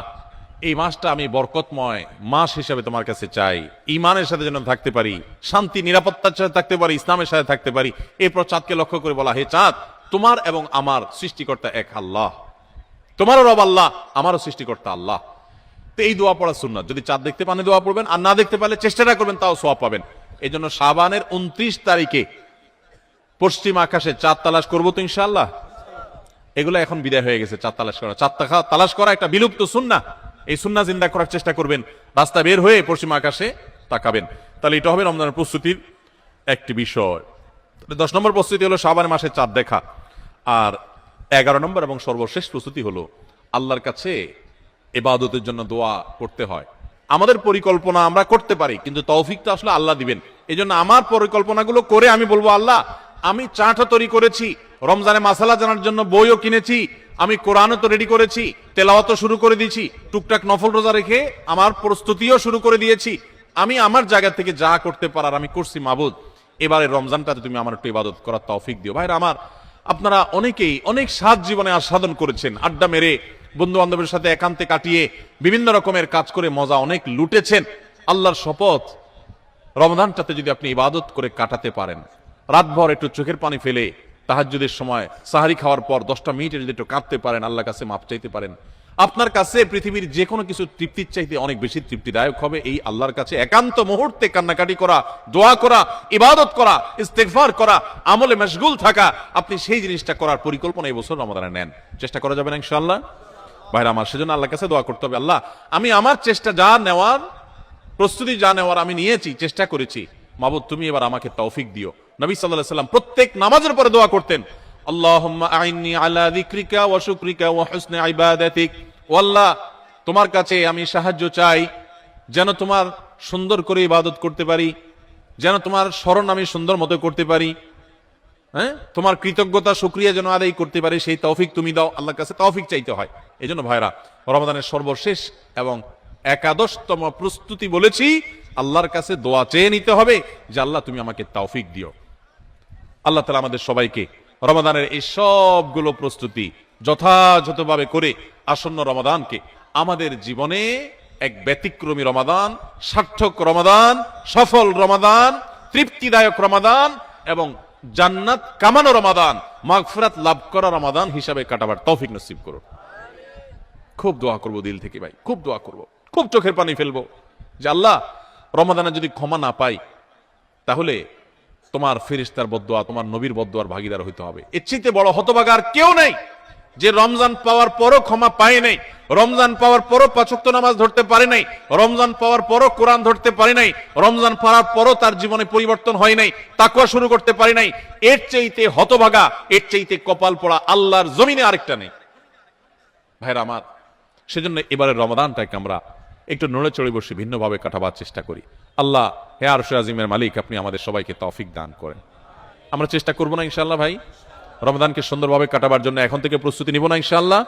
এই মাসটা আমি বরকতময় মাস হিসেবে তোমার কাছে চাই। ঈমানের সাথে যেন থাকতে পারি, শান্তি নিরাপত্তার সাথে থাকতে পারি, ইসলামের সাথে থাকতে পারি। এরপর চাঁদকে লক্ষ্য করে বলা, হে চাঁদ, তোমার এবং আমার সৃষ্টিকর্তা এক আল্লাহ, তোমারও রব আল্লাহ, আমারও সৃষ্টিকর্তা আল্লাহ। তো এই দোয়া পড়া সুন্নাত। যদি চাঁদ দেখতে পান দোয়া পড়বেন, আর না দেখতে পারলে চেষ্টাটা করবেন, তাও সওয়াব পাবেন। এই জন্য শাবানের 29 তারিখে পশ্চিম আকাশে চাঁদ তালাশ করবো তো ইনশাআল্লাহ। এগুলো এখন বিদায় হয়ে গেছে, চাঁদ তালাশ করা। চাঁদ তালাশ করা একটা বিলুপ্ত সুন্নাহ, এই সুন্নাহ জিন্দা করার চেষ্টা করবেন। রাস্তা বের হয়ে পশ্চিম আকাশে তাকাবেন, তাহলে এটা হবে রমজানের প্রস্তুতির একটি বিষয়। 10 নম্বর প্রস্তুতি হলো শাবান মাসে চাঁদ দেখা। আর 11 নম্বর এবং সর্বশেষ প্রস্তুতি হলো আল্লাহর কাছে ইবাদতের জন্য দোয়া করতে হয়। আমাদের পরিকল্পনা আমরা করতে পারি, কিন্তু তৌফিক তো আসলে আল্লাহ দিবেন। এই জন্য আমার পরিকল্পনাগুলো করে আমি বলবো, আল্লাহ আমি চাটা তৈরি করেছি, রমজানে মাসালা জানার জন্য বইও কিনেছি, আমি কোরআনও তো রেডি করেছি, তেলাওয়াতও শুরু করে দিয়েছি, টুকটাক নফল রোজা রেখে আমার প্রস্তুতিও শুরু করে দিয়েছি। আমি আমার জায়গা থেকে যা করতে পারার আমি করছি। মাবুদ, এবারে রমজানটাতে তুমি আমার একটু ইবাদত করার তৌফিক দিও। ভাইরা আমার, আপনারা অনেকেই অনেক স্বাদ জীবনে আস্বাদন করেছেন, আড্ডা মেরে বন্ধু বান্ধবের সাথে একান্তে কাটিয়ে বিভিন্ন রকমের কাজ করে মজা অনেক লুটেছেন। আল্লাহর শপথ, রমজানটাতে যদি আপনি ইবাদত করে কাটাতে পারেন, রাতভর একটু চোখের পানি ফেলে তাহাজ্জুদের সময় সাহারি খাওয়ার পর 10টা মিনিটে যদি একটু কাঁদতে পারেন, আল্লাহর কাছে মাপ চাইতে পারেন, আপনার কাছে পৃথিবীর যে কোনো কিছু তৃপ্তির চাইতে অনেক বেশি তৃপ্তিদায়ক হবে এই আল্লাহর কাছে একান্ত মুহূর্তে কান্নাকাটি করা, দোয়া করা, ইবাদত করা, ইস্তেগফার করা, আমলে মশগুল থাকা। আপনি সেই জিনিসটা করার পরিকল্পনা এই বছর রমাদানে নেন, চেষ্টা করা যাবে না ইনশাআল্লাহ। ভাইরা আমার, সেজন্য আল্লাহর কাছে দোয়া করতে হবে, আল্লাহ আমি আমার চেষ্টা যা নেওয়ার, প্রস্তুতি যা নেওয়ার আমি নিয়েছি, চেষ্টা করেছি, মাবুদ তুমি এবার আমাকে তৌফিক দিও। নবী সাল্লাল্লাহু আলাইহি ওয়াসাল্লাম প্রত্যেক নামাজের পরে দোয়া করতেন, আল্লাহুম্মা আইন্নি আলা যিকরিকা ওয়া শুকরিকা ওয়া হুসনি ইবাদাতিক। ও আল্লাহ, তোমার কাছে আমি সাহায্য চাই যেন তোমার সুন্দর করে ইবাদত করতে পারি, যেন তোমার স্মরণ আমি সুন্দর মতো করতে পারি, হ্যাঁ, তোমার কৃতজ্ঞতা শুকরিয়া যেন আদায় করতে পারি, সেই তৌফিক তুমি দাও। আল্লাহর কাছে তৌফিক চাইতে হয়। এই জন্য ভাইরা, রমাদানের সর্বশেষ এবং একাদশতম প্রস্তুতি বলেছি, আল্লাহর কাছে দোয়া চেয়ে নিতে হবে যে আল্লাহ তুমি আমাকে তৌফিক দিও। আল্লাহ তাআলা আমাদের সবাইকে রমাদানের এই সবগুলো প্রস্তুতি যথাযথভাবে করে আসন্ন রমাদানকে আমাদের জীবনে এক ব্যতিক্রমী রমাদান, সার্থক রমাদান, সফল রমাদান, তৃপ্তিদায়ক রমাদান এবং জান্নাত কামানো রমাদান, মাগফিরাত লাভ করা রমাদান হিসাবে কাটাবার তৌফিক নসিব করুন। খুব দোয়া করব দিল থেকে ভাই, খুব দোয়া করব, খুব চোখের পানি ফেলবো যে আল্লাহ রমাদানে যদি ক্ষমা না পাই তাহলে তোমার ফেরেশতার বদদোয়া, তোমার নবীর বদদোয়ার ভাগীদার হইতে হবে। এর চেয়ে বড় হতভাগা আর কেউ নেই যে রমজান পাওয়ার পরও ক্ষমা পায় নাই, রমজান পাওয়ার পরও 5 ওয়াক্ত নামাজ ধরতে পারে নাই, রমজান পাওয়ার পরও কোরআন ধরতে পারে নাই, রমজান পাওয়ার পরও তার জীবনে পরিবর্তন হয় নাই, তাকওয়া শুরু করতে পারে নাই। এর চাইতে হতভাগা, এর চাইতে কপাল পোড়া আল্লাহর জমিনে আরেকটা নেই। ভাইরা আমার, সেজন্য এবারের রমাদানটাকে আমরা একটু নড়ে চড়ে বসে ভিন্নভাবে কাটাবার চেষ্টা করি। আল্লাহ হে আরশে আজিমের মালিক, আপনি আমাদের সবাইকে তৌফিক দান করেন। আমরা চেষ্টা করব না ইনশাআল্লাহ ভাই, রমাদানকে সুন্দরভাবে কাটাবার জন্য এখন থেকে প্রস্তুতি নিব না ইনশাআল্লাহ।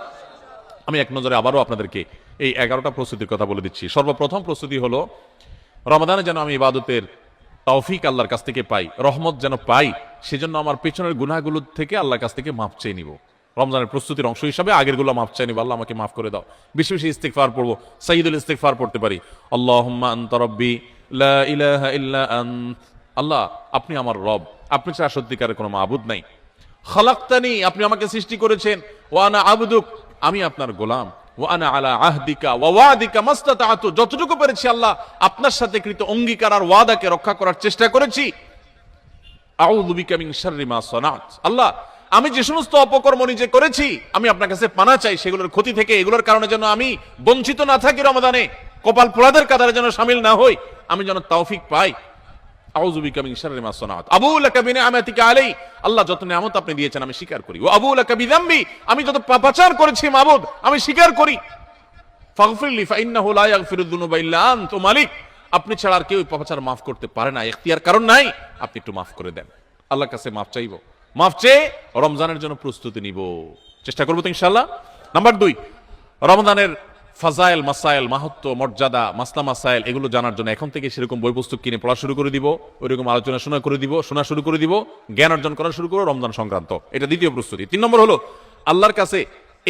আমি এক নজরে আবারও আপনাদেরকে এই 11টা প্রস্তুতির কথা বলে দিচ্ছি। সর্বপ্রথম প্রস্তুতি হলো, রমাদানে যেন আমি ইবাদতের তৌফিক আল্লাহর কাছ থেকে পাই, রহমত যেন পাই, সেজন্য আমার পেছনের গুনাহগুলো থেকে আল্লাহর কাছ থেকে মাপ চেয়ে নিব। রমজানের প্রস্তুতির অংশ হিসাবে আগেরগুলো মাপ চাই নিব, আল্লাহ আমাকে মাফ করে দাও। বেশি বেশি ইস্তিগফার পড়বো, সাইয়্যিদুল ইস্তিগফার পড়তে পারি, আল্লাহুম্মা আনতা রাব্বি লা ইলাহা ইল্লা আন্ত। আল্লাহ আপনি আমার রব, আপনি ছাড়া সত্যিকারের কোনো মাবুদ নাই। খালাকতানি, আপনি আমাকে সৃষ্টি করেছেন, ওয়া আনা আবদুক, আমি আপনার গোলাম, ওয়া আনা আলা আহদিকা ওয়া ওয়াদিকা মাস্তাতাতু, যতটুকু পেরেছি আল্লাহ আপনার সাথে কৃত অঙ্গীকার আর ওয়াদাকে রক্ষা করার চেষ্টা করেছি। আউযু বিকা মিন শাররি মা সানাত, আল্লাহ আমি যে সমস্ত অপকর্ম নিজে করেছি আমি আপনার কাছে পানা চাই সেগুলোর ক্ষতি থেকে, এগুলোর কারণে যেন আমি বঞ্চিত না থাকি, রমাদানে কপাল পোড়াদের কাতারে যেন শামিল না হই, আমি যেন তৌফিক পাই। আউযু বিকা মিন শাররি মা সানাত, আবু লাকা বিনিআমাতিকা আলাই, আল্লাহ যত নিয়ামত আপনি দিয়েছেন আমি স্বীকার করি। ওয়া আবু লাকা বিযামবি, আমি যত পাপাচার করেছি মাবুদ আমি স্বীকার করি। ফাগফিরলি ফাইন্নাহু লা ইয়াগফিরুয যুনুবা ইল্লা আনত, ও মালিক আপনি ছাড়া আর কেউ পাপাচার মাফ করতে পারে না, ইখতিয়ার কারণ নাই, আপনি একটু মাফ করে দেন। আল্লাহর কাছে মাফ চাইবো, মাফ চেয়ে রমজানের জন্য প্রস্তুতি নিব, চেষ্টা করবো তো ইনশাআল্লাহ। নাম্বার 2, রমজানের ফাজাইল মাসাইল, মাহাত্ম্য মর্যাদা, মাসলা মাসাইল এগুলো জানার জন্য এখন থেকে সেরকম বই পুস্তক কিনে পড়া শুরু করে দিব, ওইরকম আলোচনা শোনা শুরু করে দিব, জ্ঞান অর্জন করা শুরু করবো রমজান সংক্রান্ত। এটা দ্বিতীয় প্রস্তুতি। 3 নম্বর হলো, আল্লাহর কাছে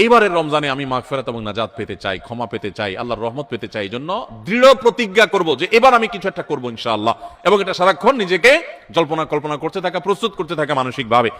এইবারের রমজানে আমি মাগফিরাত এবং নাজাত পেতে চাই, ক্ষমা পেতে চাই, আল্লাহর রহমত পেতে চাই। এই জন্য দৃঢ় প্রতিজ্ঞা করব যে এবার আমি কিছু একটা করবো ইনশাআল্লাহ, এবং এটা সারাক্ষণ নিজেকে কল্পনা করতে থাকা, প্রস্তুত করতে থাকা মানসিকভাবে।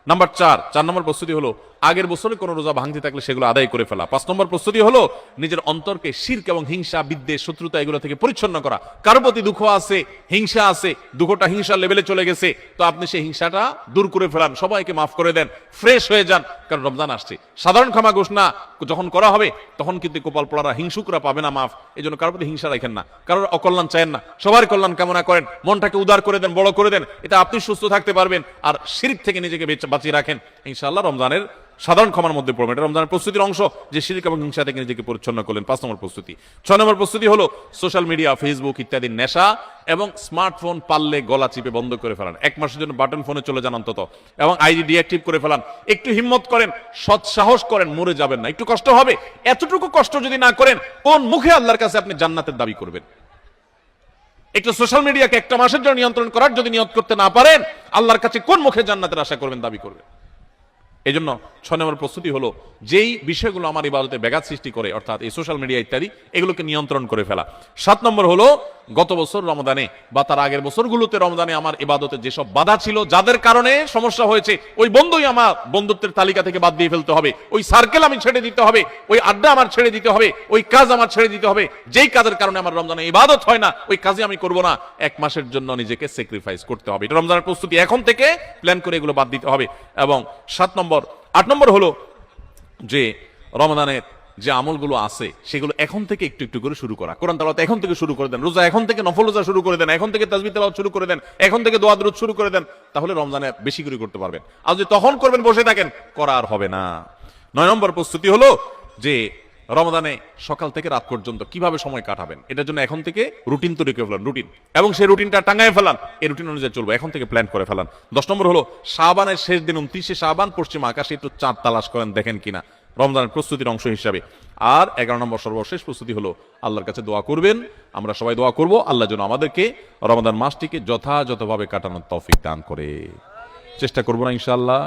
নাম্বার 4 নম্বর প্রস্তুতি হলো, আগের বছরে কোনো রোজা ভাঙতে থাকলে সেগুলো আদায় করে ফেলা। 5 নম্বর প্রস্তুতি হলো, নিজের অন্তরকে শিরক এবং হিংসা, বিদ্বেষ, শত্রুতা এগুলো থেকে পরিচ্ছন্ন করা। কারো প্রতি দুঃখ আছে, হিংসা আছে, দুঃখটা হিংসার লেভেলে চলে গেছে, তো আপনি সেই হিংসাটা দূর করে ফেলান, সবাইকে মাফ করে দেন, ফ্রেশ হয়ে যান, কারণ রমজান আসছে। সাধারণ ক্ষমা ঘোষণা যখন করা হবে তখন কিন্তু কপাল পোড়ারা, হিংসুকরা পাবে না মাফ। এই জন্য কারোর প্রতি হিংসা রাখেন না, কারোর অকল্যাণ চায়েন না, সবার কল্যাণ কামনা করেন, মনটাকে উদার করে দেন, বড় করে দেন, এটা আপনি সুস্থ থাকতে পারবেন। আর শিরক থেকে নিজেকে বাঁচিয়ে রাখেন, ইনশাআল্লাহ রমজানের সাধারণ ক্ষমার মধ্যে পড়বেন। এটা রমজানের প্রস্তুতির অংশ, যে শিরক এবং হিংসা থেকে নিজেকে পরিচ্ছন্ন করলেন। 5 নম্বর প্রস্তুতি। 6 নম্বর প্রস্তুতি হলো সোশ্যাল মিডিয়া, ফেসবুক ইত্যাদি নেশা এবং স্মার্টফোন পারলে গলা চিপে বন্ধ করে ফেলান। 1 মাসের জন্য বাটন ফোনে চলে যান অন্তত, এবং আইডি ডিঅ্যাক্টিভ করে ফেলান। একটু হিম্মত করেন, সৎ সাহস করেন, মরে যাবেন না। একটু কষ্ট হবে, এতটুকু কষ্ট যদি না করেন, কোন মুখে আল্লাহর কাছে আপনি জান্নাতের দাবি করবেন? একটু সোশ্যাল মিডিয়াকে 1 মাসের জন্য নিয়ন্ত্রণ করার যদি নিয়ত করতে না পারেন, আল্লাহর কাছে কোন মুখে জান্নাতের আশা করবেন, দাবি করবেন? এই জন্য 6 নম্বর প্রস্তুতি হলো যেই বিষয়গুলো আমার ইবাদতে ব্যাঘাত সৃষ্টি করে, অর্থাৎ এই সোশ্যাল মিডিয়া ইত্যাদি, এগুলোকে নিয়ন্ত্রণ করে ফেলা। 7 নম্বর হলো গত বছর রমজানে বা তার আগের বছরগুলোতে রমজানে আমার ইবাদতে যেসব বাধা ছিল, যাদের কারণে সমস্যা হয়েছে, ওই বন্ধুই আমার বন্ধুত্বের তালিকা থেকে বাদ দিয়ে ফেলতে হবে। ওই সার্কেল আমি ছেড়ে দিতে হবে, ওই আড্ডা আমার ছেড়ে দিতে হবে, ওই কাজ আমার ছেড়ে দিতে হবে। যেই কাজের কারণে আমার রমজানে ইবাদত হয় না, ওই কাজে আমি করব না। 1 মাসের জন্য নিজেকে স্যাক্রিফাইস করতে হবে। এটা রমজানের প্রস্তুতি। এখন থেকে প্ল্যান করে এগুলো বাদ দিতে হবে। এবং 8 নম্বর হলো যে রমজানের যে আমলগুলো আছে সেগুলো এখন থেকে একটু একটু করে শুরু করা। কোরআন তেলাওয়াত এখন থেকে শুরু করে দেন, রোজা এখন থেকে, নফল রোজা শুরু করে দেন, এখন থেকে তাসবিহ তেলাওয়াত শুরু করে দেন, এখন থেকে দোয়া দুরূদ শুরু করে দেন। তাহলে রমজানে বেশি করে করতে পারবেন। আর যদি তখন করবেন বসে থাকেন, করা আর হবে না। 9 নম্বর প্রস্তুতি হলো যে রমজানে সকাল থেকে রাত পর্যন্ত কিভাবে সময় কাটাবেন, এটার জন্য এখন থেকে রুটিন তৈরি করে ফেলান, রুটিন, এবং সেই রুটিনটা টাঙ্গায় ফেলান। এই রুটিন অনুযায়ী চলবো, এখন থেকে প্ল্যান করে ফেলান। 10 নম্বর হলো শাবানের শেষ দিন 29শে শাবান পশ্চিম আকাশে একটু চাঁদ তালাশ করেন, দেখেন কিনা, রমজানের প্রস্তুতির অংশ হিসাবে। আর 11 নম্বর সর্বশেষ প্রস্তুতি হলো আল্লাহর কাছে দোয়া করবেন। আমরা সবাই দোয়া করব আল্লাহ যেন আমাদেরকে রমজান মাসটিকে যথাযথভাবে কাটানোর তৌফিক দান করে। চেষ্টা করবো না ইনশাআল্লাহ?